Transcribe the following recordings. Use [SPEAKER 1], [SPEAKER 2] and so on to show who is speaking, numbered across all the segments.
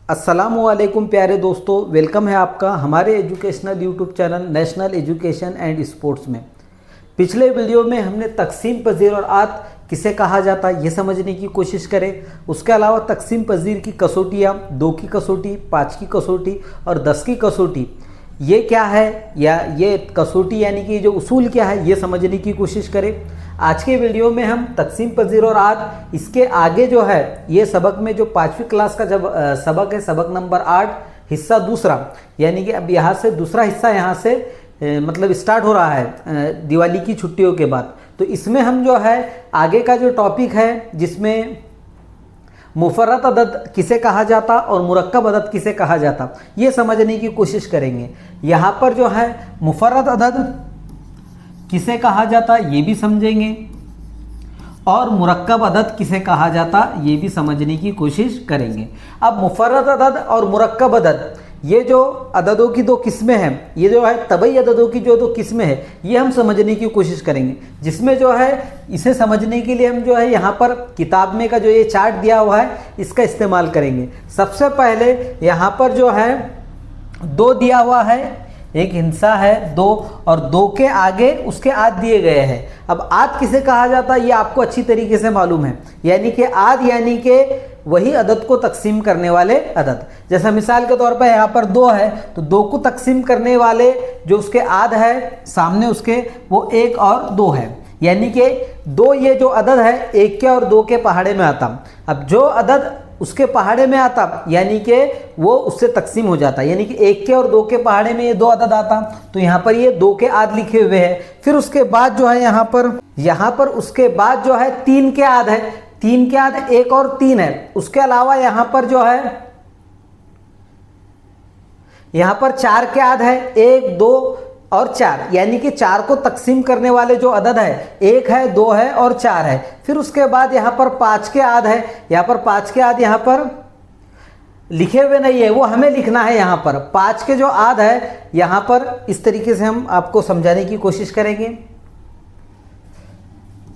[SPEAKER 1] अस्सलामुअलैकुम प्यारे दोस्तों, वेलकम है आपका हमारे educational YouTube channel national education and sports में। पिछले वीडियो में हमने तकसीम पजीर और आत किसे कहा जाता है ये समझने की कोशिश करें। उसके अलावा तकसीम पजीर की कसौटियाँ 2 की कसौटी, 5 की कसौटी और 10 की कसौटी ये क्या है, या ये कसौटी यानी कि जो उसूल क्या है ये समझने की कोशिश करें। आज के वीडियो में हम तकसीम पजीर और आत, इसके आगे जो है ये सबक में जो 5वीं क्लास का जब सबक है, सबक नंबर 8 हिस्सा दूसरा, यानी कि अब यहाँ से दूसरा हिस्सा यहाँ से मतलब स्टार्ट हो रहा है दिवाली की छुट्टियों के बाद। तो इसमें हम जो है आगे का जो टॉपिक है जिसमें मुफर्रत अदद किसे कहा जाता और मुरक्कब अदद किसे कहा जाता ये समझने की कोशिश करेंगे। यहाँ पर जो है मुफर्रत अदद किसे कहा जाता ये भी समझेंगे और मुरक्कब अदद किसे कहा जाता ये भी समझने की कोशिश करेंगे। अब मुफर्रत अदद और मुरक्कब अदद ये जो अददों की 2 किस्में हैं, ये जो है तबई अददों की जो 2 किस्में हैं ये हम समझने की कोशिश करेंगे। जिसमें जो है इसे समझने के लिए हम जो है यहाँ पर किताब में का जो ये चार्ट दिया हुआ है इसका इस्तेमाल करेंगे। सबसे पहले यहाँ पर जो है 2 दिया हुआ है, एक हिंसा है 2 और 2 के आगे उसके आद दिए गए हैं। अब आद किसे कहा जाता है ये आपको अच्छी तरीके से मालूम है, यानी कि आद यानी कि वही अदद को तकसीम करने वाले अदद। जैसा मिसाल के तौर पर यहाँ पर 2 है तो 2 को तकसीम करने वाले जो उसके आद है सामने उसके वो 1 और 2 है, यानी कि 2 ये जो अदद है 1 के और 2 के पहाड़े में आता। अब जो अदद उसके पहाड़े में आता यानी कि वो उससे तकसीम हो जाता, यानी कि 1 के और 2 के पहाड़े में ये 2 अदद आता तो यहाँ पर ये 2 के आद लिखे हुए हैं। फिर उसके बाद जो है यहाँ पर उसके बाद जो है 3 के आद है, 3 के आद 1 और 3 है। उसके अलावा यहाँ पर जो है यहाँ पर 4 के आद है 1, 2 और 4, यानी कि 4 को तकसीम करने वाले जो अदद है 1 है, 2 है और 4 है। फिर उसके बाद यहाँ पर 5 के आद है, यहाँ पर 5 के आद यहाँ पर लिखे हुए नहीं है, वो हमें लिखना है। यहाँ पर 5 के जो आद है यहाँ पर इस तरीके से हम आपको समझाने की कोशिश करेंगे।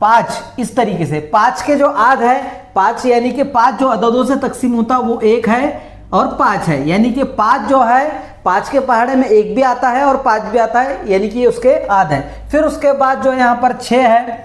[SPEAKER 1] 5 इस तरीके से 5 के जो आद है 5 यानी कि 5 जो अददों से तकसीम होता वो 1 है और 5 है, यानी कि 5 जो है 5 के पहाड़े में 1 भी आता है और 5 भी आता है, यानी कि उसके आद है। फिर उसके बाद जो यहाँ पर 6 है,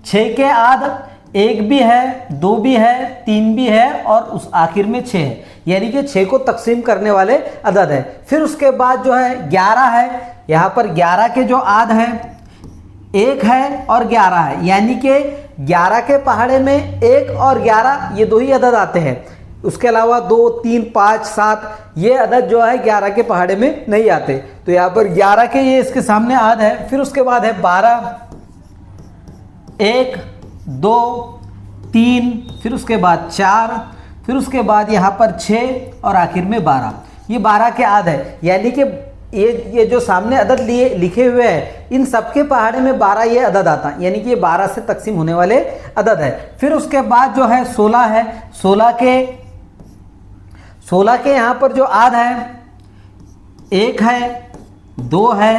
[SPEAKER 1] 6 के आद 1 भी है, 2 भी है, 3 भी है और उस आखिर में 6 है, यानी कि 6 को तकसीम करने वाले अदद है। फिर उसके बाद जो है 11 है, यहाँ पर 11 के जो आद है 1 है और 11 है, यानी कि 11 के पहाड़े में 1 और 11 ये 2 ही अदद आते हैं। उसके अलावा 2, 3, 5, 7 ये अदद जो है 11 के पहाड़े में नहीं आते, तो यहाँ पर 11 के ये इसके सामने आद है। फिर उसके बाद है 12, 1, 2, 3, फिर उसके बाद 4, फिर उसके बाद यहाँ पर 6 और आखिर में 12, ये 12 के आद है, यानी कि ये जो सामने अदद लिखे हुए हैं इन सबके पहाड़े में 12 ये अदद आता, यानी कि ये 12 से तकसीम होने वाले अदद है। फिर उसके बाद जो है 16 है, 16 के यहाँ पर जो आद है 1 है, 2 है,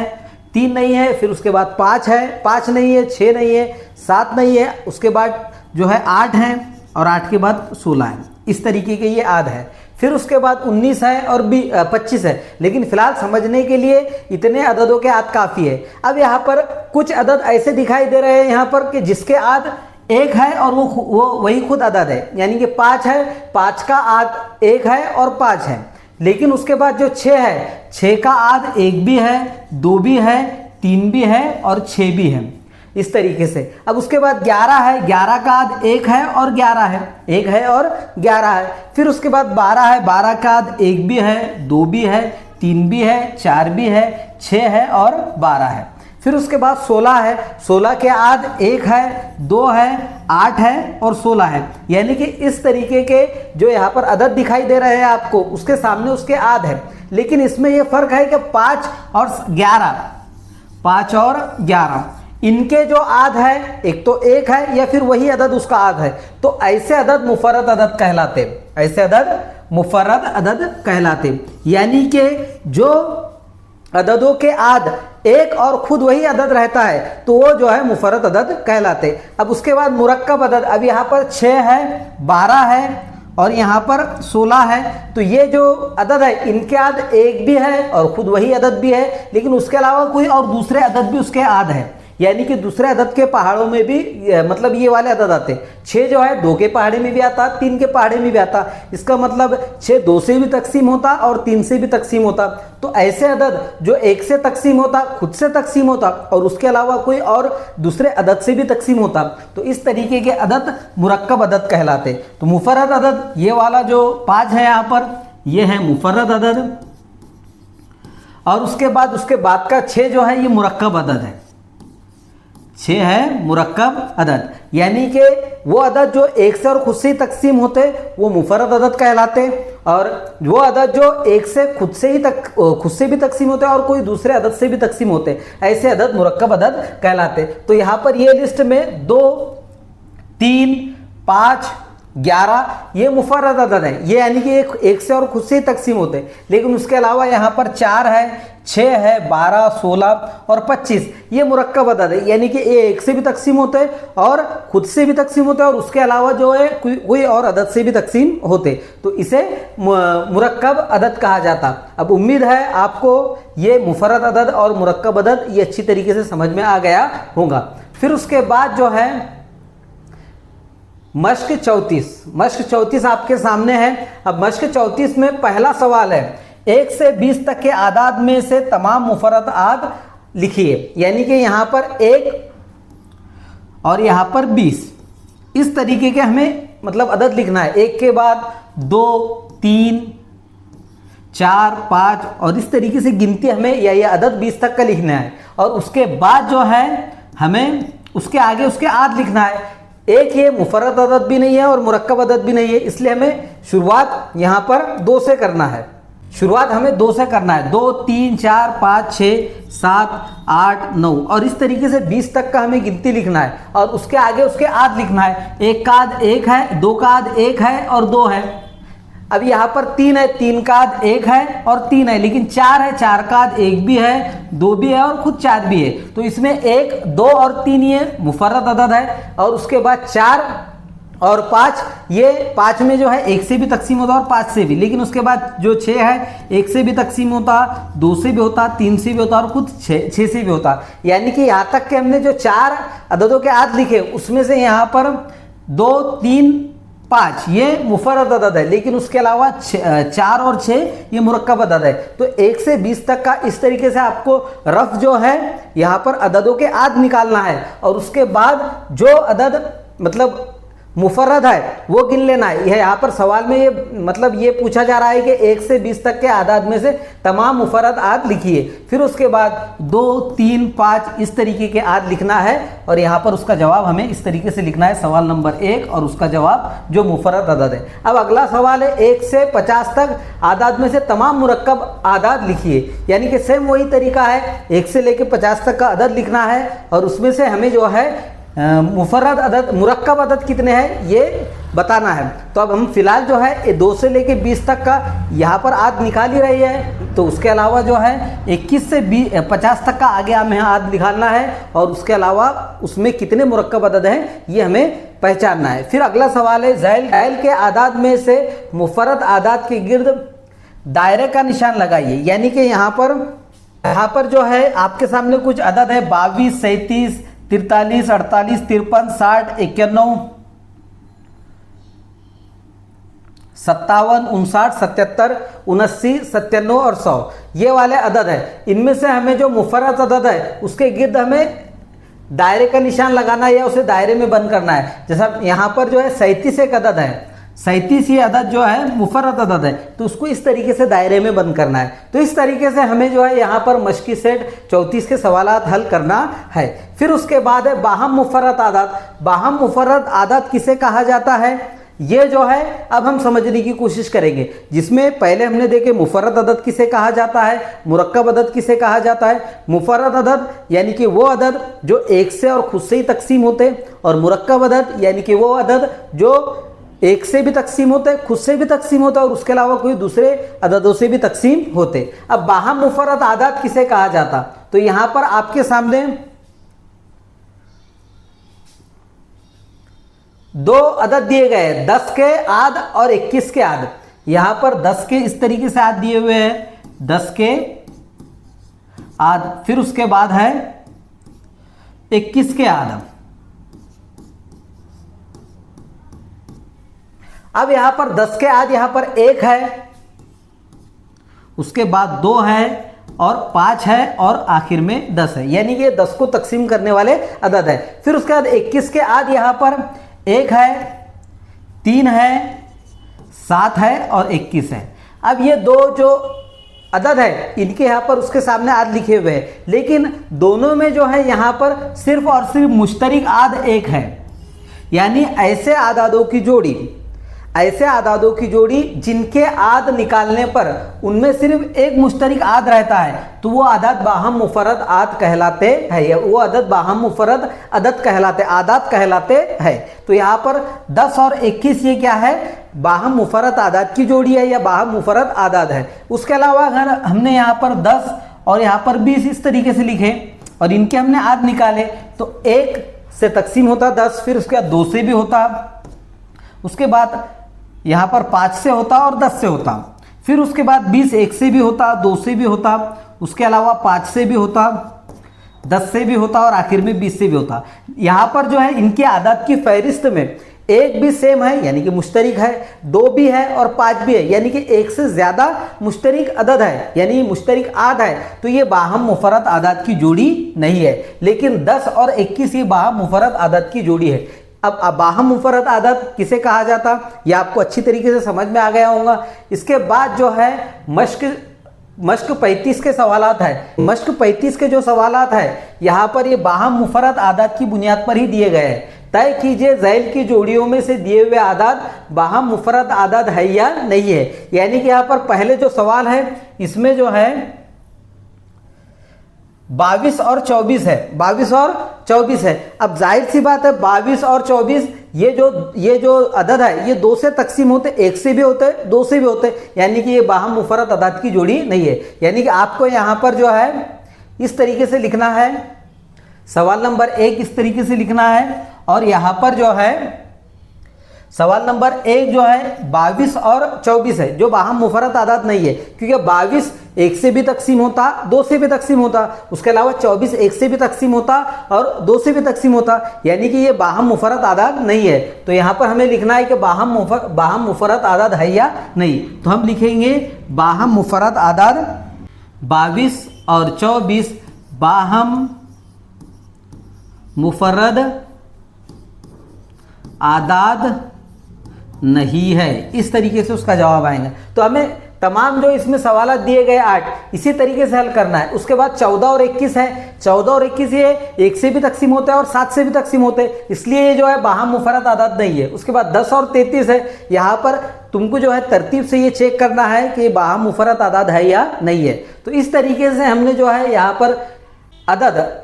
[SPEAKER 1] 3 नहीं है, फिर उसके बाद 5 है, 5 नहीं है, 6 नहीं है, 7 नहीं है, उसके बाद जो है 8 है और 8 के बाद 16 है। इस तरीके के ये आद है। फिर उसके बाद 19 है और 25 है, लेकिन फिलहाल समझने के लिए इतने अददों के आद काफ़ी है। अब यहाँ पर कुछ अदद ऐसे दिखाई दे रहे हैं यहाँ पर कि जिसके आद 1 है और वो वही खुद अदद है, यानी कि 5 है, 5 का आद 1 है और 5 है। लेकिन उसके बाद जो 6 है, 6 का आद 1 भी है, 2 भी है, 3 भी है और 6 भी है, इस तरीके से। अब उसके बाद 11 है, 11 का आद 1 है और 11 है, 1 है और 11 है। फिर उसके बाद 12 है, 12 का आद 1 भी है, 2 भी है, 3 भी है, 4 भी है, 6 है और 12 है। फिर उसके बाद 16 है, 16 के आद 1 है, 2 है, 8 है और 16 है, यानी कि इस तरीके के जो यहाँ पर अदद दिखाई दे रहे हैं आपको उसके सामने उसके आद है। लेकिन इसमें यह फर्क है कि 5 और 11 इनके जो आद है एक तो 1 है या फिर वही अदद उसका आद है, तो ऐसे अदद मुफर्रद अदद कहलाते, ऐसे अदद मुफर्रद अदद कहलाते, यानी कि जो अददों के आद 1 और खुद वही अदद रहता है तो वो जो है मुफर्रद अदद कहलाते। अब उसके बाद मुरक्कब अदद, अब यहाँ पर 6 है, 12 है और यहाँ पर 16 है। तो ये जो अदद है इनके आद एक भी है और खुद वही अदद भी है, लेकिन उसके अलावा कोई और दूसरे अदद भी उसके आद है, यानी कि दूसरे अदद के पहाड़ों में भी मतलब ये वाले अदद आते हैं। 6 जो है 2 के पहाड़े में भी आता, 3 के पहाड़े में भी आता। इसका मतलब 6 2 से भी तकसीम होता और 3 से भी तकसीम होता। तो ऐसे अदद जो 1 से तकसीम होता, खुद से तकसीम होता और उसके अलावा कोई और दूसरे अदद से भी तकसीम होता, तो इस तरीके के अदद मुरक्कब अदद कहलाते। तो मुफर्रद अदद ये वाला जो 5 है यहाँ पर, ये है मुफर्रद अदद। और उसके बाद का 6 जो है ये मुरक्कब अदद है। 6 है मुरक्कब अदद, यानी कि वो अदद जो 1 से और खुद से ही तकसीम होते वो मुफर्रद अदद कहलाते, और वो अदद जो 1 से खुद से भी तकसीम होते और कोई दूसरे अदद से भी तकसीम होते, ऐसे अदद मुरक्कब अदद कहलाते। तो यहाँ पर ये लिस्ट में 2, 3, 5, 11 ये मुफर्रद अदद है, ये यानी कि एक से और खुद से ही तकसीम होते। लेकिन उसके अलावा यहाँ पर 4 है, 6 है, 12, 16 और 25 ये मुरक्कब अदद है, यानी कि ये 1 से भी तकसीम होते और खुद से भी तकसीम होते और उसके अलावा जो है कोई और अदद से भी तकसीम होते। तो इसे मुरक्कब अदद कहा जाता। अब उम्मीद है आपको ये मुफर्रद अदद और मुरक्कब अदद ये अच्छी तरीके से समझ में आ गया होगा। फिर उसके बाद जो है मश्क 34 आपके सामने है। अब मश्क 34 में पहला सवाल है 1 से 20 तक के आदाद में से तमाम मुफर्रद आद लिखिए, यानी कि यहाँ पर 1 और यहाँ पर 20 इस तरीके के हमें मतलब अदद लिखना है। 1 के बाद 2, 3, 4, 5 और इस तरीके से गिनती हमें या अदद 20 तक का लिखना है। और उसके बाद जो है हमें उसके आगे उसके आद लिखना है। एक ये मुफर्रद अदद भी नहीं है और मुरक्कब अदद भी नहीं है, इसलिए हमें शुरुआत यहाँ पर 2 से करना है। शुरुआत हमें 2 से करना है। 2, 3, 4, 5, 6, 7, 8, 9 और इस तरीके से 20 तक का हमें गिनती लिखना है और उसके आगे उसके आद लिखना है। 1 का आद 1 है, 2 का आद 1 है और 2 है। अब यहाँ पर 3 है, 3 का आद 1 है और 3 है, लेकिन 4 है, 4 का आद 1 भी है, 2 भी है और खुद 4 भी है। तो इसमें 1, 2 और 3 ये मुफर्रद अदद है। और उसके बाद 4 और 5 ये 5 में जो है 1 से भी तकसीम होता और 5 से भी, लेकिन उसके बाद जो 6 है 1 से भी तकसीम होता, 2 से भी होता, 3 से भी होता और खुद 6 से भी होता। यानी कि यहाँ तक के हमने जो 4 अददों के आद लिखे उसमें से यहाँ पर 2, 3, 5 ये मुफर्रद अदद है, लेकिन उसके अलावा 4 और 6 ये मुरक्कब अदद है। तो 1 से 20 तक का इस तरीके से आपको रफ जो है यहाँ पर अददों के आद निकालना है और उसके बाद जो अदद मतलब मुफर्रद है वो गिन लेना है। यह यहाँ पर सवाल में ये मतलब ये पूछा जा रहा है कि 1 से 20 तक के आदाद में से तमाम मुफर्रद आद लिखिए। फिर उसके बाद 2, 3, 5 इस तरीके के आद लिखना है और यहाँ पर उसका जवाब हमें इस तरीके से लिखना है, सवाल नंबर 1 और उसका जवाब जो मुफर्रद अदद है। अब अगला सवाल है 1 से 50 तक आदाद में से तमाम मुरक्कब आदाद लिखिए, यानी कि सेम वही तरीका है, 1 से लेकर 50 तक का अदद लिखना है और उसमें से हमें जो है मुफर्रद अदद मुरक्कब अदद कितने हैं ये बताना है। तो अब हम फिलहाल जो है 2 से लेके 20 तक का यहाँ पर आद निकाल ही रही है, तो उसके अलावा जो है 21 से 50 तक का आगे हमें आद निकालना है और उसके अलावा उसमें कितने मुरक्कब अदद हैं ये हमें पहचानना है। फिर अगला सवाल है ज़ैल के आदाद में से मुफर्रद आदाद के गिर्द दायरे का निशान लगाइए, यानी कि यहाँ पर जो है आपके सामने कुछ अदद है 22, 37, 43, 48, 53, 60, 51, 57, 59, 77, 79, 97 और 100 ये वाले अदद है। इनमें से हमें जो मुफर्रद अदद है उसके गिर्द हमें दायरे का निशान लगाना है या उसे दायरे में बंद करना है। जैसा यहाँ पर जो है 37 एक अदद है, 37 ये अदद जो है मुफर्रद अदद है, तो उसको इस तरीके से दायरे में बंद करना है। तो इस तरीके से हमें जो है यहाँ पर मश्की सेट 34 के सवालात हल करना है। फिर उसके बाद है बाहम मुफर्रद आदाद। बाहम मुफर्रद आदाद किसे कहा जाता है ये जो है अब हम समझने की कोशिश करेंगे, जिसमें पहले हमने देखे मुफर्रद अदद किसे कहा जाता है, मुरक्कब अदद किसे कहा जाता है। मुफर्रद अदद यानी कि वो अदद जो 1 से और खुद से ही तकसीम होते, और मुरक्कब अदद यानी कि वो अदद जो 1 से भी तकसीम होते हैं, खुद से भी तकसीम होता है और उसके अलावा कोई दूसरे अददों से भी तकसीम होते। अब बाहम मुफर्रद आदाद किसे कहा जाता, तो यहां पर आपके सामने दो अदद दिए गए 10 के आध और 21 के आध। यहां पर 10 के इस तरीके से आध दिए हुए हैं, 10 के आध, फिर उसके बाद है 21 के आध। अब यहां पर 10 के आध, यहां पर 1 है, उसके बाद 2 है और 5 है और आखिर में 10 है, यानी कि ये 10 को तकसीम करने वाले अदद है। फिर उसके बाद 21 के आध, यहां पर 1 है, 3 है, 7 है और 21 है। अब ये दो जो अदद है इनके यहाँ पर उसके सामने आध लिखे हुए हैं, लेकिन दोनों में जो है यहाँ पर सिर्फ और सिर्फ मुश्तरिक आध 1 है। यानी ऐसे आदादों की जोड़ी जिनके आद निकालने पर उनमें सिर्फ एक मुश्तरिक आद रहता है, तो वो आदाद बाहम मुफरद आद कहलाते हैं, या वो अदद बाहम मुफरद अदद कहलाते, आदाद कहलाते हैं। तो यहाँ पर 10 और 21 ये क्या है, बाहम मुफरद आदाद की जोड़ी है या बाहम मुफरद आदाद है। उसके अलावा अगर हमने यहाँ पर 10 और यहाँ पर 20 इस तरीके से लिखे और इनके हमने आद निकाले, तो 1 से तकसीम होता 10, फिर उसके बाद 2 से भी होता, उसके बाद यहाँ पर 5 से होता और 10 से होता, फिर उसके बाद 20 1 से भी होता, 2 से भी होता, उसके अलावा 5 से भी होता, 10 से भी होता और आखिर में 20 से भी होता। यहाँ पर जो है इनकी आदाद की फहरिस्त में 1 भी सेम है यानी कि मुश्तरिक है, 2 भी है और 5 भी है यानी कि 1 से ज़्यादा मुश्तरिक अदद है यानी मुश्तरिक आद है, तो ये बाहम मुफरद आदाद की जोड़ी नहीं है। लेकिन 10 और 21 ये बाहम मुफरद आदाद की जोड़ी है। अब बाहम मुफरद आदद किसे कहा जाता, ये आपको अच्छी तरीके से समझ में आ गया होगा। इसके बाद जो है मश्क 35 के सवालात है। मश्क 35 के जो सवालात है यहाँ पर ये बाहम मुफरद आदाद की बुनियाद पर ही दिए गए हैं। तय कीजिए झैल की जोड़ियों में से दिए हुए आदाद बाहम मुफरद आदाद है या नहीं है। यानी कि यहाँ पर पहले जो सवाल है इसमें जो है 22 और 24 है, 22 और 24 है। अब जाहिर सी बात है 22 और 24 ये जो अदद है ये 2 से तकसीम होते, 1 से भी होते, 2 से भी होते, यानी कि ये बाहम मुफरद अदद की जोड़ी नहीं है। यानी कि आपको यहाँ पर जो है इस तरीके से लिखना है, सवाल नंबर 1 इस तरीके से लिखना है और यहाँ पर जो है सवाल नंबर 1 जो है 22 और 24 है जो बाहम मुफरद आदाद नहीं है, क्योंकि 22 1 से भी तकसीम होता, 2 से भी तकसीम होता, उसके अलावा 24 1 से भी तकसीम होता और 2 से भी तकसीम होता, यानी कि ये बाहम मुफरद आदाद नहीं है। तो यहाँ पर हमें लिखना है कि बाहम मुफरद आदाद है या नहीं। तो हम लिखेंगे बाहम मुफरद आदाद 22 और 24 बाहम मुफरद आदाद नहीं है। इस तरीके से उसका जवाब आएगा। तो हमें तमाम जो इसमें सवाल दिए गए 8 इसी तरीके से हल करना है। उसके बाद 14 और 21 है, 14 और 21 ये 1 से भी तकसीम होते हैं और 7 से भी तकसीम होते हैं, इसलिए ये जो है बाहम मुफरद आदाद नहीं है। उसके बाद 10 और 33 है, यहाँ पर तुमको जो है तरतीब से ये चेक करना है कि बाहम मुफरद आदाद है या नहीं है। तो इस तरीके से हमने जो है यहाँ पर अदद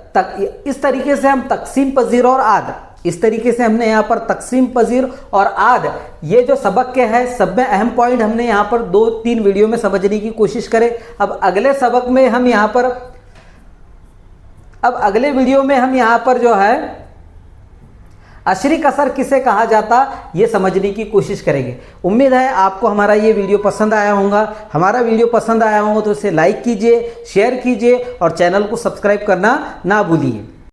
[SPEAKER 1] इस तरीके से हम तकसीम पजीर और आद, इस तरीके से हमने यहाँ पर तकसीम पजीर और आद ये जो सबक के हैं सब में अहम पॉइंट हमने यहाँ पर 2-3 वीडियो में समझने की कोशिश करें। अब अगले सबक में हम यहाँ पर अगले वीडियो में हम यहाँ पर जो है अशरी कसर किसे कहा जाता ये समझने की कोशिश करेंगे। उम्मीद है आपको हमारा ये वीडियो पसंद आया होगा। हमारा वीडियो पसंद आया होगा तो इसे लाइक कीजिए, शेयर कीजिए और चैनल को सब्सक्राइब करना ना भूलिए।